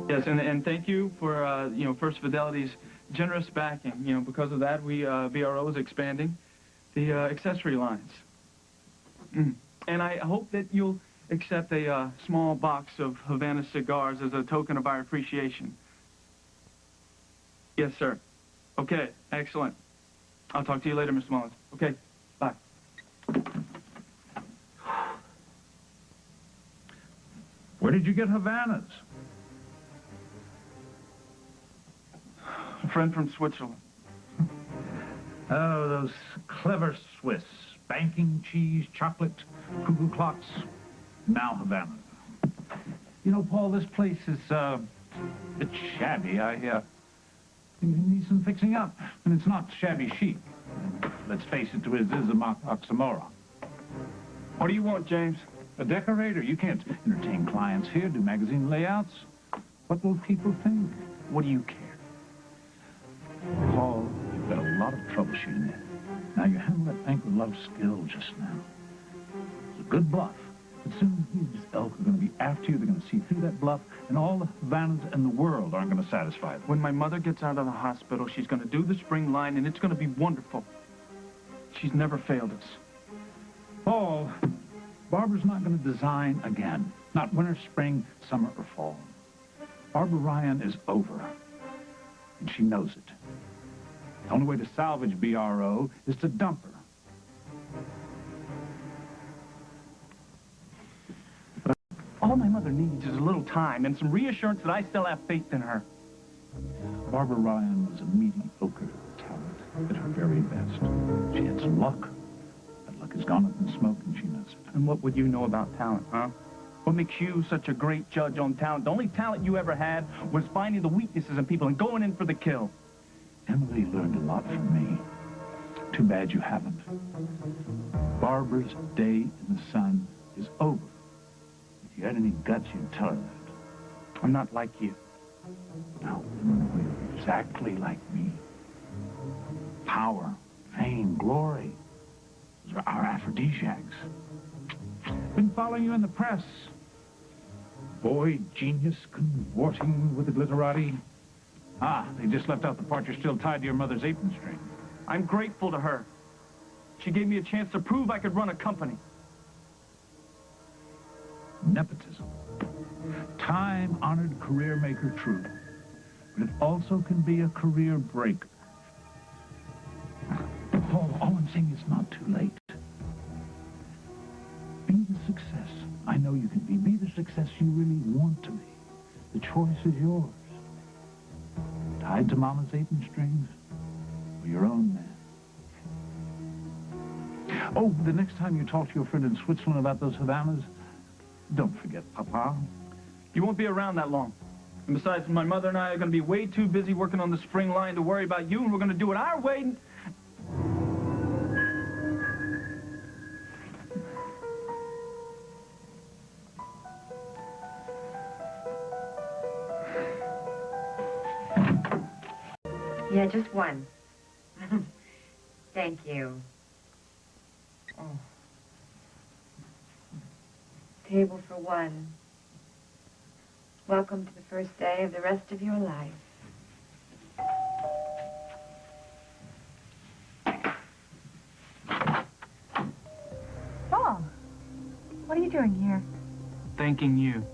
Yes, and thank you for, First Fidelity's generous backing. Because of that, VRO is expanding the accessory lines. And I hope that you'll accept a small box of Havana cigars as a token of our appreciation. Yes, sir. Okay, excellent. I'll talk to you later, Mr. Mullins. Okay, bye. Where did you get Havanas? A friend from Switzerland. Oh, those clever Swiss. Banking, cheese, chocolate, cuckoo clocks, now Havana. You know, Paul, this place is, a bit shabby. I need some fixing up. And it's not shabby chic. Let's face it, it is a oxymoron. What do you want, James? A decorator. You can't entertain clients here, do magazine layouts. What will people think? What do you care? Paul, you've got a lot of troubleshooting in. Now, you handled that bank with a lot of skill just now. It's a good bluff. But soon these elk are going to be after you. They're going to see through that bluff, and all the Havanas in the world aren't going to satisfy them. When my mother gets out of the hospital, she's going to do the spring line, and it's going to be wonderful. She's never failed us. Paul, Barbara's not going to design again. Not winter, spring, summer, or fall. Barbara Ryan is over, and she knows it. The only way to salvage BRO is to dump her. But all my mother needs is a little time and some reassurance that I still have faith in her. Barbara Ryan was a mediocre talent at her very best. She had some luck. That luck has gone up in smoke, and she knows it. And what would you know about talent, huh? What makes you such a great judge on talent? The only talent you ever had was finding the weaknesses in people and going in for the kill. Emily learned a lot from me. Too bad you haven't. Barbara's day in the sun is over. If you had any guts, you'd tell her that. I'm not like you. No, you're exactly like me. Power, fame, glory. Those are our aphrodisiacs. Been following you in the press. Boy, genius, cavorting with the glitterati. Ah, they just left out the part you're still tied to your mother's apron string. I'm grateful to her. She gave me a chance to prove I could run a company. Nepotism. Time-honored career maker, true. But it also can be a career breaker. Paul, all I'm saying is not too late. Be the success I know you can be. Be the success you really want to be. The choice is yours. Tied to Mama's apron strings, or your own man. Oh, the next time you talk to your friend in Switzerland about those Havanas, don't forget Papa. You won't be around that long. And besides, my mother and I are going to be way too busy working on the spring line to worry about you, and we're going to do it our way. Yeah, just one. Thank you. Oh. Table for one. Welcome to the first day of the rest of your life. Paul, what are you doing here? Thanking you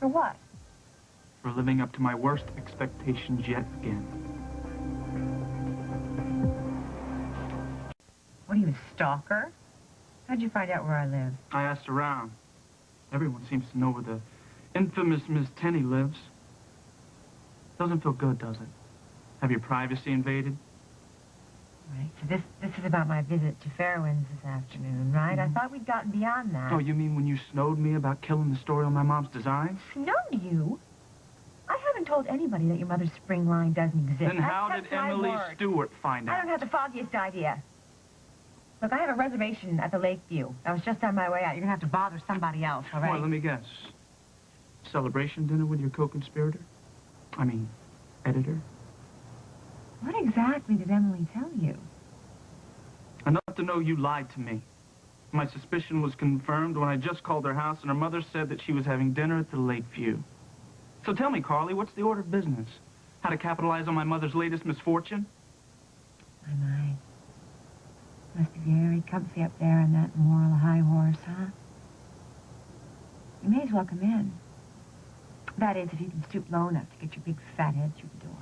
For what? for living up to my worst expectations yet again. What are you, a stalker? How'd you find out where I live? I asked around. Everyone seems to know where the infamous Miss Tenney lives. Doesn't feel good, does it? Have your privacy invaded? Right. So this is about my visit to Fairwinds this afternoon, right? I thought we'd gotten beyond that. Oh, you mean when you snowed me about killing the story on my mom's designs? Snowed you? I haven't told anybody that your mother's spring line doesn't exist. Then how did That's my Emily word. Stewart find I out? don't have the foggiest idea. Look, I have a reservation at the Lakeview. I was just on my way out. You're gonna have to bother somebody else, all right? Well, let me guess. Celebration dinner with your co-conspirator? I mean, editor? What exactly did Emily tell you? Enough to know you lied to me. My suspicion was confirmed when I just called her house and her mother said that she was having dinner at the Lakeview. So tell me, Carly, what's the order of business? How to capitalize on my mother's latest misfortune? My. Must be very comfy up there on that moral high horse, huh? You may as well come in. That is, if you can stoop low enough to get your big fat head through the door.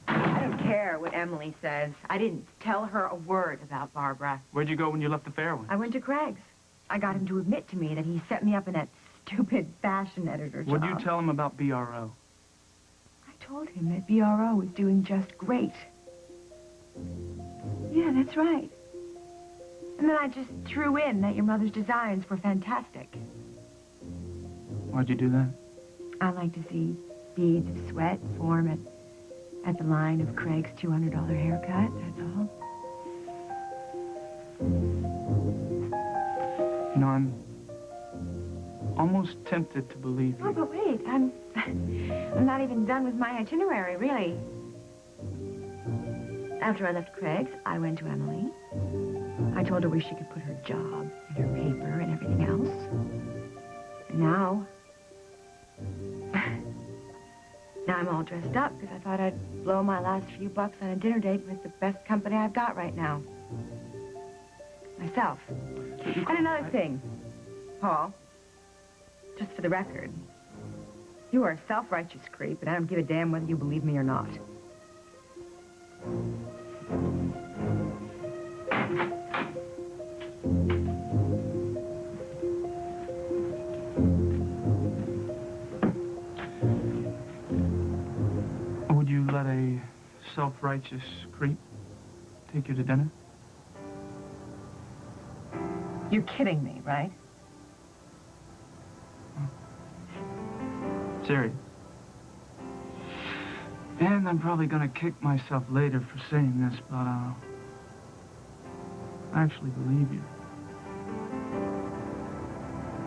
I don't care what Emily says. I didn't tell her a word about Barbara. Where'd you go when you left the Fairway? I went to Craig's. I got him to admit to me that he set me up in that stupid fashion editor job. What'd you tell him about BRO? I told him that BRO was doing just great. Yeah, that's right. And then I just threw in that your mother's designs were fantastic. Why'd you do that? I like to see beads of sweat form at the line of Craig's $200 haircut, that's all. You know, I'm almost tempted to believe Oh, you. but wait, I'm not even done with my itinerary, really. After I left Craig's, I went to Emily. I told her where she could put her job and her paper and everything else. And now I'm all dressed up because I thought I'd blow my last few bucks on a dinner date with the best company I've got right now. Myself. And another thing, Paul, just for the record, you are a self-righteous creep, and I don't give a damn whether you believe me or not. Would you let a self-righteous creep take you to dinner? You're kidding me, right? Serious. And I'm probably gonna kick myself later for saying this, but I actually believe you.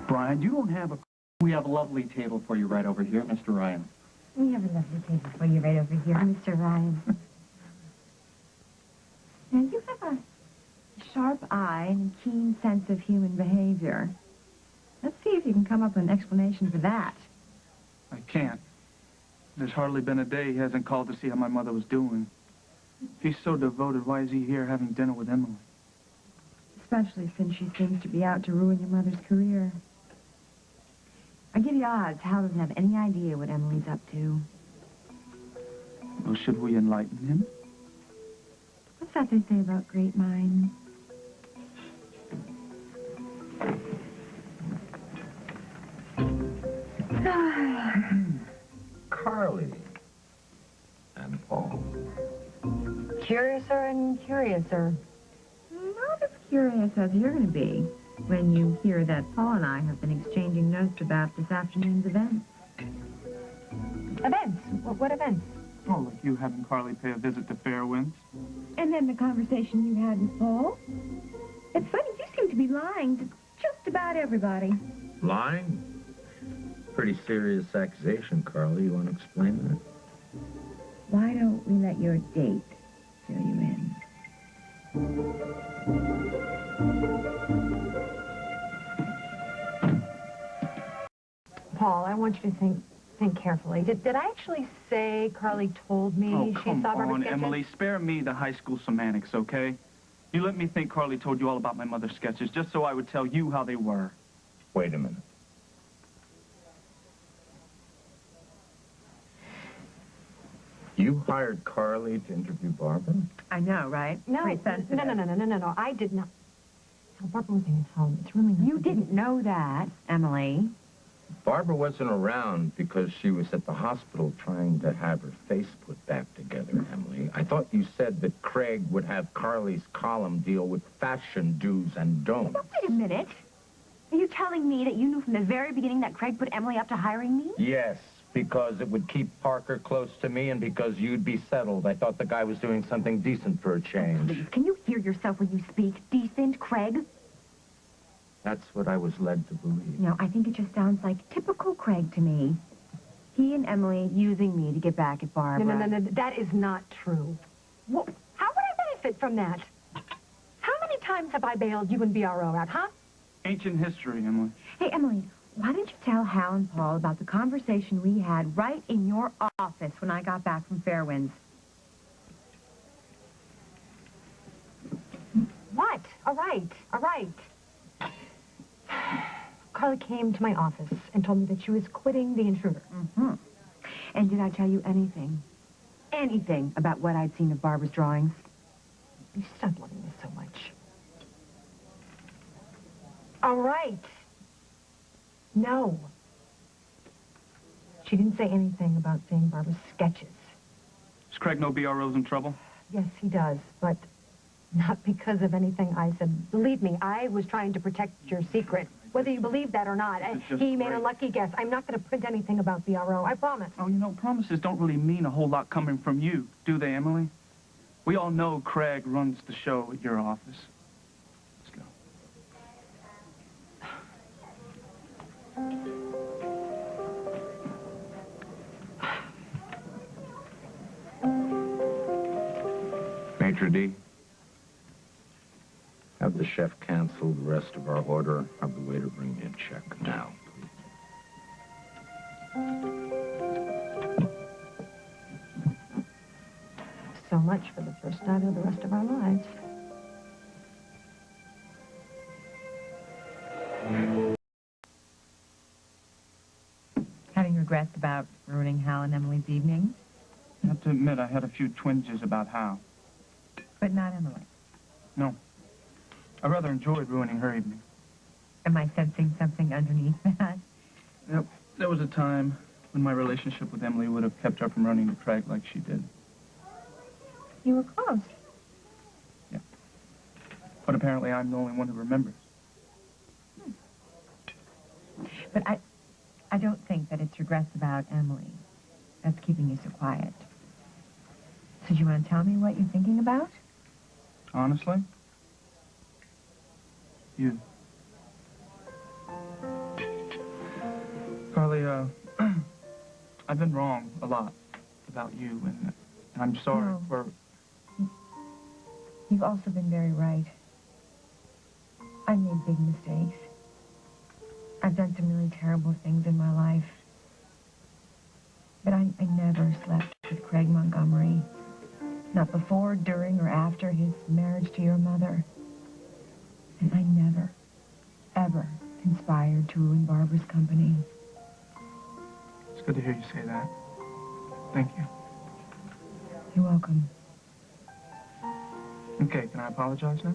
Brian, you don't have a... We have a lovely table for you right over here, Mr. Ryan. We have a lovely table for you right over here, Mr. Ryan. Now, you have a sharp eye and a keen sense of human behavior. Let's see if you can come up with an explanation for that. I can't. There's hardly been a day he hasn't called to see how my mother was doing. If he's so devoted, why is he here having dinner with Emily? Especially since she seems to be out to ruin your mother's career. I give you odds, Hal doesn't have any idea what Emily's up to. Well, should we enlighten him? What's that they say about great minds? Carly and Paul. Curiouser and curiouser. Not as curious as you're going to be when you hear that Paul and I have been exchanging notes about this afternoon's events. Events? What events? Oh, like you having Carly pay a visit to Fairwinds. And then the conversation you had with Paul. It's funny, you seem to be lying to just about everybody. Lying? Pretty serious accusation, Carly. You want to explain that? Why don't we let your date fill you in? Paul, I want you to think carefully. Did I actually say Carly told me Oh, she come saw Barbara on, sketches? Emily. Spare me the high school semantics, okay? You let me think Carly told you all about my mother's sketches just so I would tell you how they were. Wait a minute. You hired Carly to interview Barbara? I know, right? No, Pretty sensitive. no. I did not. No, Barbara was in his home. It's really not. You didn't know that, Emily. Barbara wasn't around because she was at the hospital trying to have her face put back together, Emily. I thought you said that Craig would have Carly's column deal with fashion do's and don'ts. Now, wait a minute. Are you telling me that you knew from the very beginning that Craig put Emily up to hiring me? Yes, because it would keep Parker close to me and because you'd be settled. I thought the guy was doing something decent for a change. Please, can you hear yourself when you speak? Decent, Craig? That's what I was led to believe. No, I think it just sounds like typical Craig to me. He and Emily using me to get back at Barbara. No. That is not true. Well, how would I benefit from that? How many times have I bailed you and BRO out, huh? Ancient history, Emily. Hey, Emily, Why didn't you tell Hal and Paul about the conversation we had right in your office when I got back from Fairwinds? What? All right, all right. Carly came to my office and told me that she was quitting The Intruder. Mm-hmm. And did I tell you anything? Anything about what I'd seen of Barbara's drawings? You stop loving me so much. All right. No. She didn't say anything about seeing Barbara's sketches. Does Craig know BRO's in trouble? Yes, he does, but not because of anything I said. Believe me, I was trying to protect your secret. Whether you believe that or not, he made a lucky guess. I'm not going to print anything about BRO, I promise. Oh, you know, promises don't really mean a whole lot coming from you, do they, Emily? We all know Craig runs the show at your office. Let's go. Maitre d', have the chef cancel the rest of our order. Have the waiter bring me a check now, So much for the first night of the rest of our lives. Having regrets about ruining Hal and Emily's evening? I have to admit, I had a few twinges about Hal. But not Emily. No. I rather enjoyed ruining her evening. Am I sensing something underneath that? Yep. There was a time when my relationship with Emily would have kept her from running to Craig like she did. You were close. Yeah. But apparently I'm the only one who remembers. But I don't think that it's regrets about Emily that's keeping you so quiet. So do you want to tell me what you're thinking about? Honestly? You. Carly, I've been wrong a lot about you, and I'm sorry No. for... You've also been very right. I've made big mistakes. I've done some really terrible things in my life. But I never slept with Craig Montgomery. Not before, during, or after his marriage to your mother. And I never, ever conspired to ruin Barbara's company. It's good to hear you say that. Thank you. You're welcome. Okay, can I apologize now?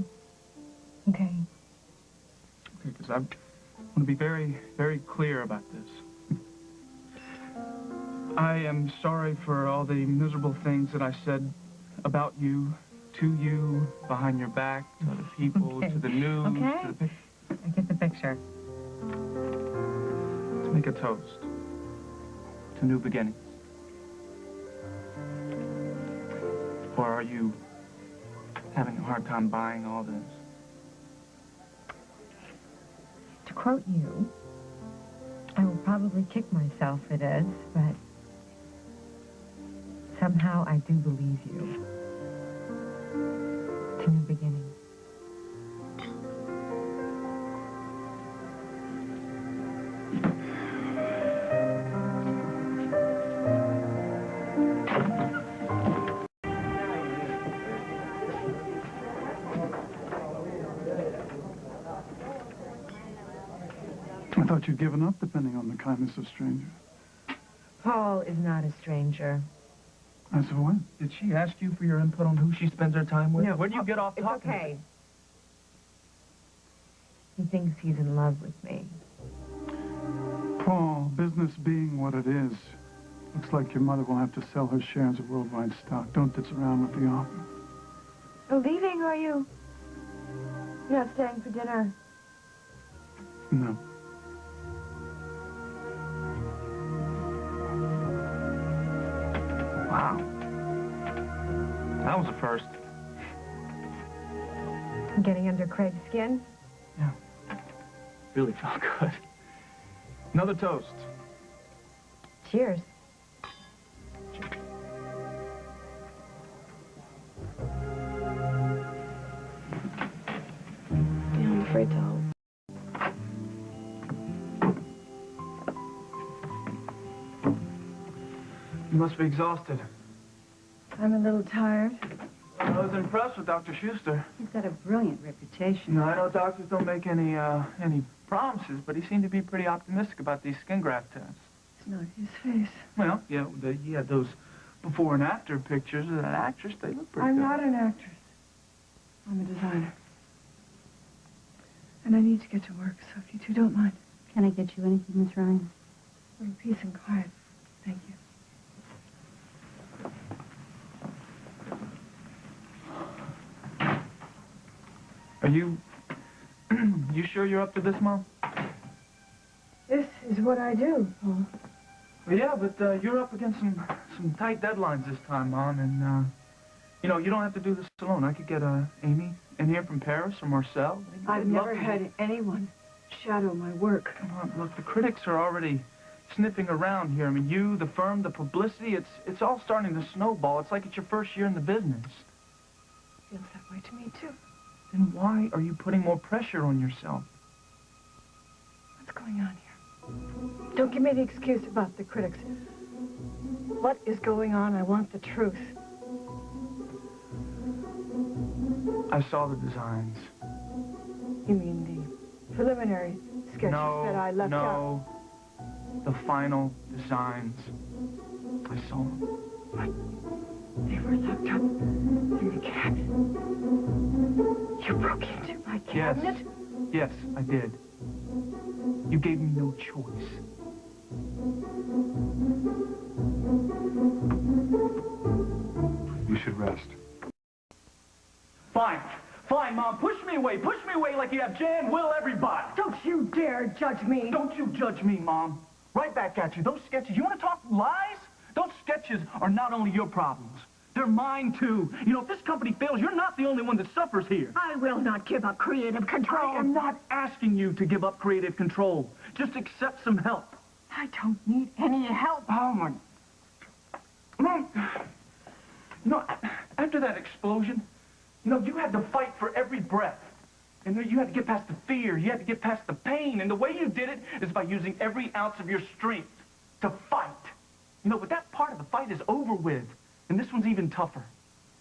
Okay. Okay, because I want to be very, very clear about this. I am sorry for all the miserable things that I said about you, to you, behind your back, to other people, Okay. to the news, Okay. to the... I get the picture. Let's make a toast to new beginnings. Or are you having a hard time buying all this? To quote you, I will probably kick myself for this, but somehow I do believe you. To new beginnings. I thought you'd given up depending on the kindness of strangers. Paul is not a stranger. As of when? Did she ask you for your input on who she spends her time with? No, Where do you get off It's talking? okay. He thinks he's in love with me. Paul, business being what it is, looks like your mother will have to sell her shares of worldwide stock. Don't ditz around with the offer. Oh, leaving, are you? You're not staying for dinner. No. Wow. That was a first. Getting under Craig's skin? Yeah. Really felt good. Another toast. Cheers. Yeah, I'm afraid to hope. You must be exhausted. I'm a little tired. I was impressed with Dr. Schuster. He's got a brilliant reputation. I know doctors don't make any promises, but he seemed to be pretty optimistic about these skin graft tests. It's not his face. Well, yeah, he had those before and after pictures of that actress. They look pretty I'm good. not an actress. I'm a designer. And I need to get to work, so if you two don't mind. Can I get you anything, Miss Ryan? A little peace and quiet. Thank you. Are you... you sure you're up to this, Mom? This is what I do, Paul. Well, yeah, but you're up against some tight deadlines this time, Mom, and, you know, you don't have to do this alone. I could get Amy in here from Paris or Marcel. I've never had anyone shadow my work. Come on, look, the critics are already sniffing around here. I mean, you, the firm, the publicity, it's all starting to snowball. It's like it's your first year in the business. Feels that way to me, too. Then why are you putting more pressure on yourself? What's going on here? Don't give me the excuse about the critics. What is going on? I want the truth. I saw the designs. You mean the preliminary sketches that I left out? No, the final designs. I saw them. What? They were locked up in the cabinet. You broke into my cabinet? Yes, I did. You gave me no choice. You should rest. Fine. Fine, Mom. Push me away. Push me away like you have Jan, Will, everybody. Don't you dare judge me. Don't you judge me, Mom. Right back at you. Those sketches, you want to talk lies? Those sketches are not only your problems. They're mine, too. You know, if this company fails, you're not the only one that suffers here. I will not give up creative control. I am not asking you to give up creative control. Just accept some help. I don't need any help. Oh, my... Mom, you know, after that explosion, you know, you had to fight for every breath. And you had to get past the fear. You had to get past the pain. And the way you did it is by using every ounce of your strength to fight. You know, but that part of the fight is over with. And this one's even tougher.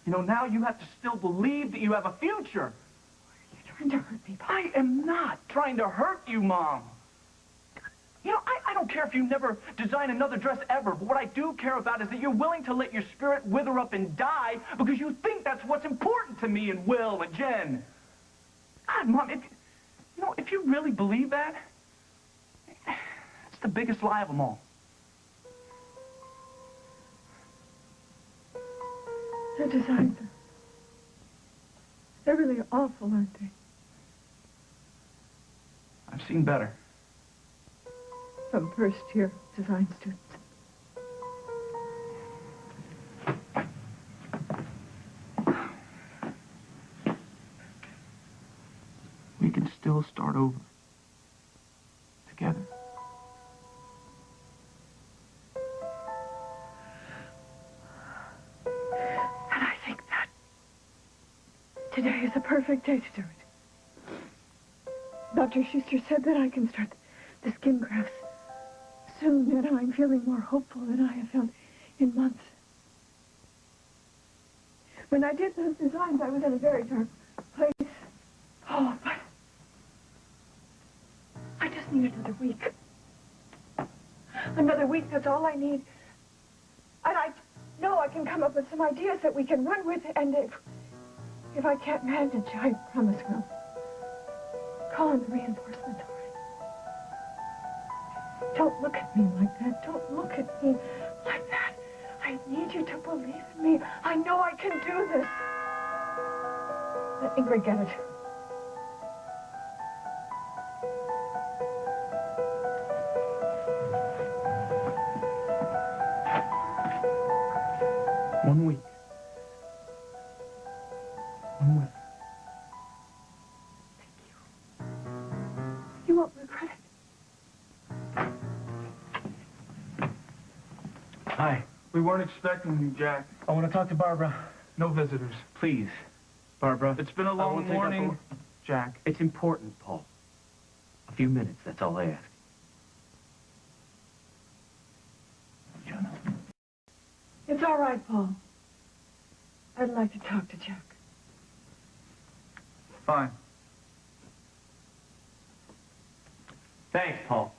You know, now you have to still believe that you have a future. You're trying to hurt me, Bob. I am not trying to hurt you, Mom. You know, I don't care if you never design another dress ever, but what I do care about is that you're willing to let your spirit wither up and die because you think that's what's important to me and Will and Jen. God, Mom, if you really believe that, it's the biggest lie of them all. Their designs they're really awful, aren't they? I've seen better. From first-year design students. We can still start over. Together. And I think that today is a perfect day to do it. Dr. Schuster said that I can start the skin grafts soon, and I'm feeling more hopeful than I have felt in months. When I did those designs, I was in a very dark place. Oh, but I just need another week. Another week, that's all I need. And I know I can come up with some ideas that we can run with, and if I can't manage, I promise we'll call in the reinforcements. Don't look at me like that. Don't look at me like that. I need you to believe in me. I know I can do this. Let Ingrid get it. One week. One week. Thank you. You won't regret it. Hi. We weren't expecting you, Jack. I want to talk to Barbara. No visitors. Please, Barbara. It's been a long morning, Jack. It's important, Paul. A few minutes, that's all I ask. It's all right, Paul. I'd like to talk to Chuck. Fine. Thanks, Paul.